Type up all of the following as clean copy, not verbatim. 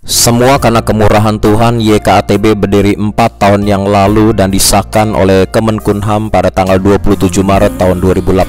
Semua karena kemurahan Tuhan, YKATB berdiri 4 tahun yang lalu dan disahkan oleh Kemenkumham pada tanggal 27 Maret tahun 2018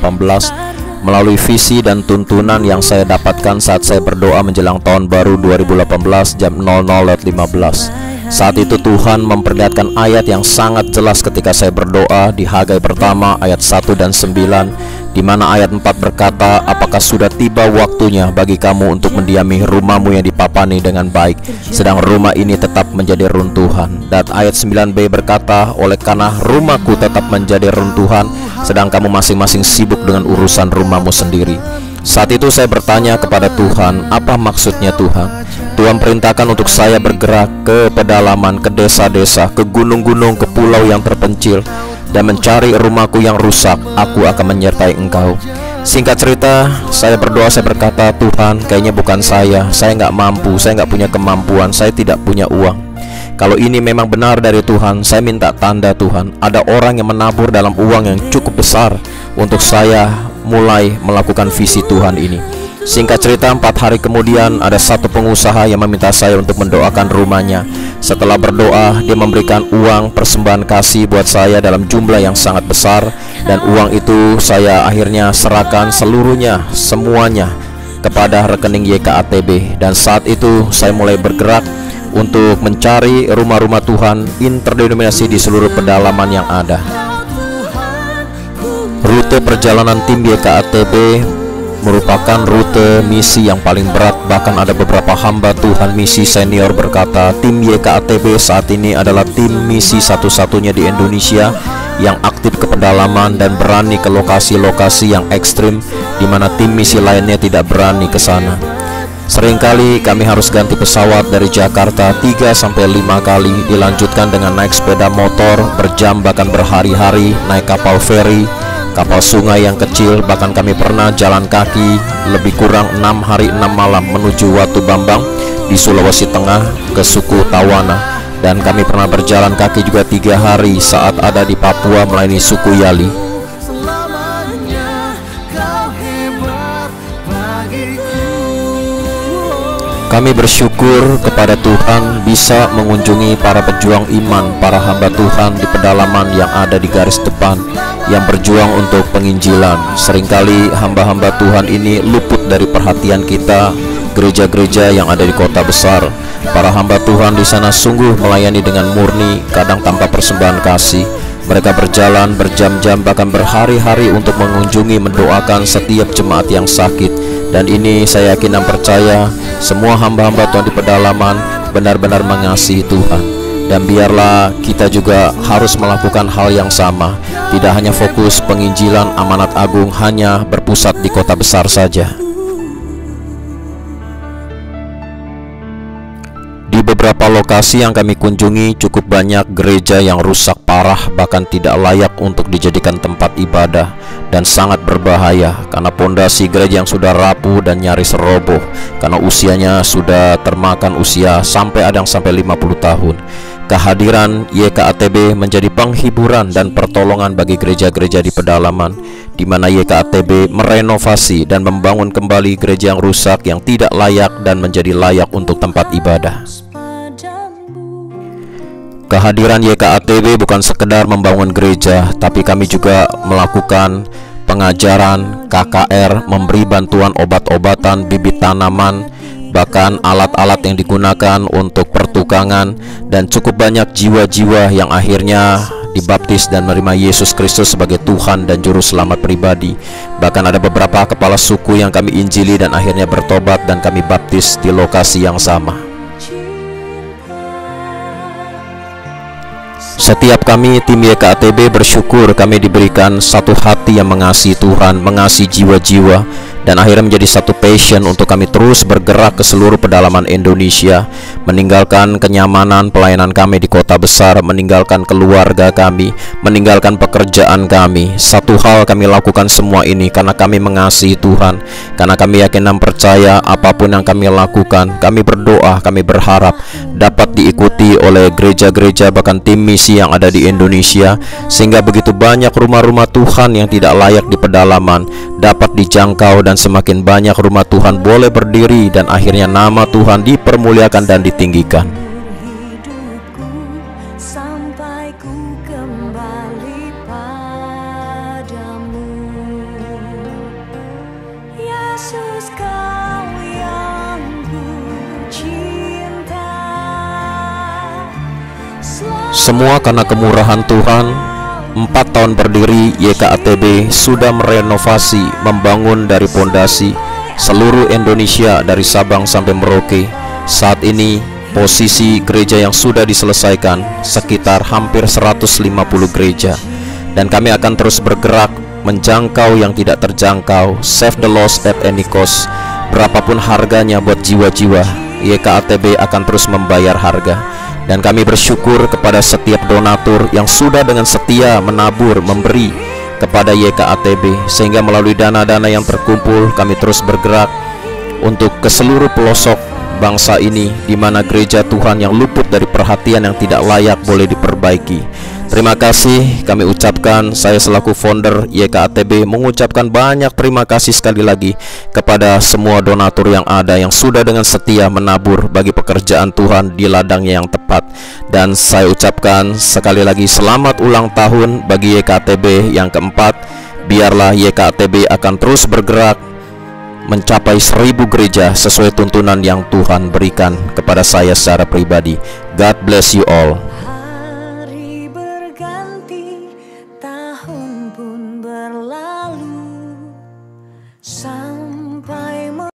melalui visi dan tuntunan yang saya dapatkan saat saya berdoa menjelang tahun baru 2018 jam 00.15. Saat itu Tuhan memperlihatkan ayat yang sangat jelas ketika saya berdoa di Hagai pertama ayat 1 dan 9, di mana ayat 4 berkata, apakah sudah tiba waktunya bagi kamu untuk mendiami rumahmu yang dipapani dengan baik, sedang rumah ini tetap menjadi runtuhan. Dan ayat 9b berkata, oleh karena rumahku tetap menjadi runtuhan, sedang kamu masing-masing sibuk dengan urusan rumahmu sendiri. Saat itu saya bertanya kepada Tuhan, apa maksudnya Tuhan? Tuhan perintahkan untuk saya bergerak ke pedalaman, ke desa-desa, ke gunung-gunung, ke pulau yang terpencil, dan mencari rumahku yang rusak. Aku akan menyertai engkau. Singkat cerita, saya berdoa, saya berkata, Tuhan, kayaknya bukan saya nggak mampu, saya nggak punya kemampuan, saya tidak punya uang. Kalau ini memang benar dari Tuhan, saya minta tanda Tuhan. Ada orang yang menabur dalam uang yang cukup besar untuk saya mulai melakukan visi Tuhan ini. Singkat cerita, 4 hari kemudian ada satu pengusaha yang meminta saya untuk mendoakan rumahnya. Setelah berdoa, dia memberikan uang persembahan kasih buat saya dalam jumlah yang sangat besar, dan uang itu saya akhirnya serahkan semuanya kepada rekening YKATB. Dan saat itu saya mulai bergerak untuk mencari rumah-rumah Tuhan interdenominasi di seluruh pedalaman yang ada. Rute perjalanan tim YKATB merupakan rute misi yang paling berat. Bahkan ada beberapa hamba Tuhan misi senior berkata, tim YKATB saat ini adalah tim misi satu-satunya di Indonesia yang aktif ke pedalaman dan berani ke lokasi-lokasi yang ekstrim, di mana tim misi lainnya tidak berani ke sana. Seringkali kami harus ganti pesawat dari Jakarta 3-5 kali, dilanjutkan dengan naik sepeda motor berjam bahkan berhari-hari, naik kapal feri, kapal sungai yang kecil, bahkan kami pernah jalan kaki lebih kurang 6 hari 6 malam menuju Watu Bambang di Sulawesi Tengah ke suku Tawana. Dan kami pernah berjalan kaki juga 3 hari saat ada di Papua melayani suku Yali. Kami bersyukur kepada Tuhan bisa mengunjungi para pejuang iman, para hamba Tuhan di pedalaman yang ada di garis depan, yang berjuang untuk penginjilan. Seringkali hamba-hamba Tuhan ini luput dari perhatian kita, gereja-gereja yang ada di kota besar. Para hamba Tuhan di sana sungguh melayani dengan murni, kadang tanpa persembahan kasih. Mereka berjalan berjam-jam bahkan berhari-hari untuk mengunjungi, mendoakan setiap jemaat yang sakit. Dan ini saya yakin dan percaya semua hamba-hamba Tuhan di pedalaman benar-benar mengasihi Tuhan. Dan biarlah kita juga harus melakukan hal yang sama, tidak hanya fokus penginjilan amanat agung hanya berpusat di kota besar saja. Di beberapa lokasi yang kami kunjungi cukup banyak gereja yang rusak parah, bahkan tidak layak untuk dijadikan tempat ibadah, dan sangat berbahaya karena pondasi gereja yang sudah rapuh dan nyaris roboh karena usianya sudah termakan usia, sampai ada yang sampai 50 tahun. Kehadiran YKATB menjadi penghiburan dan pertolongan bagi gereja-gereja di pedalaman, di mana YKATB merenovasi dan membangun kembali gereja yang rusak, yang tidak layak dan menjadi layak untuk tempat ibadah. Kehadiran YKATB bukan sekedar membangun gereja, tapi kami juga melakukan pengajaran, KKR, memberi bantuan obat-obatan, bibit tanaman, bahkan alat-alat yang digunakan untuk pertukangan, dan cukup banyak jiwa-jiwa yang akhirnya dibaptis dan menerima Yesus Kristus sebagai Tuhan dan Juru Selamat pribadi. Bahkan ada beberapa kepala suku yang kami injili dan akhirnya bertobat dan kami baptis di lokasi yang sama. Setiap kami tim YKATB bersyukur kami diberikan satu hati yang mengasihi Tuhan, mengasihi jiwa-jiwa, dan akhirnya menjadi satu passion untuk kami terus bergerak ke seluruh pedalaman Indonesia, meninggalkan kenyamanan pelayanan kami di kota besar, meninggalkan keluarga kami, meninggalkan pekerjaan kami. Satu hal kami lakukan semua ini karena kami mengasihi Tuhan, karena kami yakin dan percaya apapun yang kami lakukan, kami berdoa, kami berharap dapat diikuti oleh gereja-gereja bahkan tim misi yang ada di Indonesia, sehingga begitu banyak rumah-rumah Tuhan yang tidak layak di pedalaman dapat dijangkau, dan semakin banyak rumah Tuhan boleh berdiri, dan akhirnya nama Tuhan dipermuliakan dan ditinggikan. Sampai ku kembali padamu, Yesus, Kau yang ku cinta. Semua karena kemurahan Tuhan. 4 tahun berdiri, YKATB sudah merenovasi, membangun dari pondasi seluruh Indonesia dari Sabang sampai Merauke. Saat ini posisi gereja yang sudah diselesaikan sekitar hampir 150 gereja, dan kami akan terus bergerak menjangkau yang tidak terjangkau, save the lost at any cost. Berapapun harganya buat jiwa-jiwa, YKATB akan terus membayar harga. Dan kami bersyukur kepada setiap donatur yang sudah dengan setia menabur, memberi kepada YKATB, sehingga melalui dana-dana yang terkumpul kami terus bergerak untuk ke seluruh pelosok bangsa ini, di mana gereja Tuhan yang luput dari perhatian yang tidak layak boleh diperbaiki. Terima kasih kami ucapkan. Saya selaku founder YKATB mengucapkan banyak terima kasih sekali lagi kepada semua donatur yang ada, yang sudah dengan setia menabur bagi pekerjaan Tuhan di ladangnya yang tepat. Dan saya ucapkan sekali lagi selamat ulang tahun bagi YKATB yang keempat. Biarlah YKATB akan terus bergerak mencapai 1000 gereja sesuai tuntunan yang Tuhan berikan kepada saya secara pribadi. God bless you all.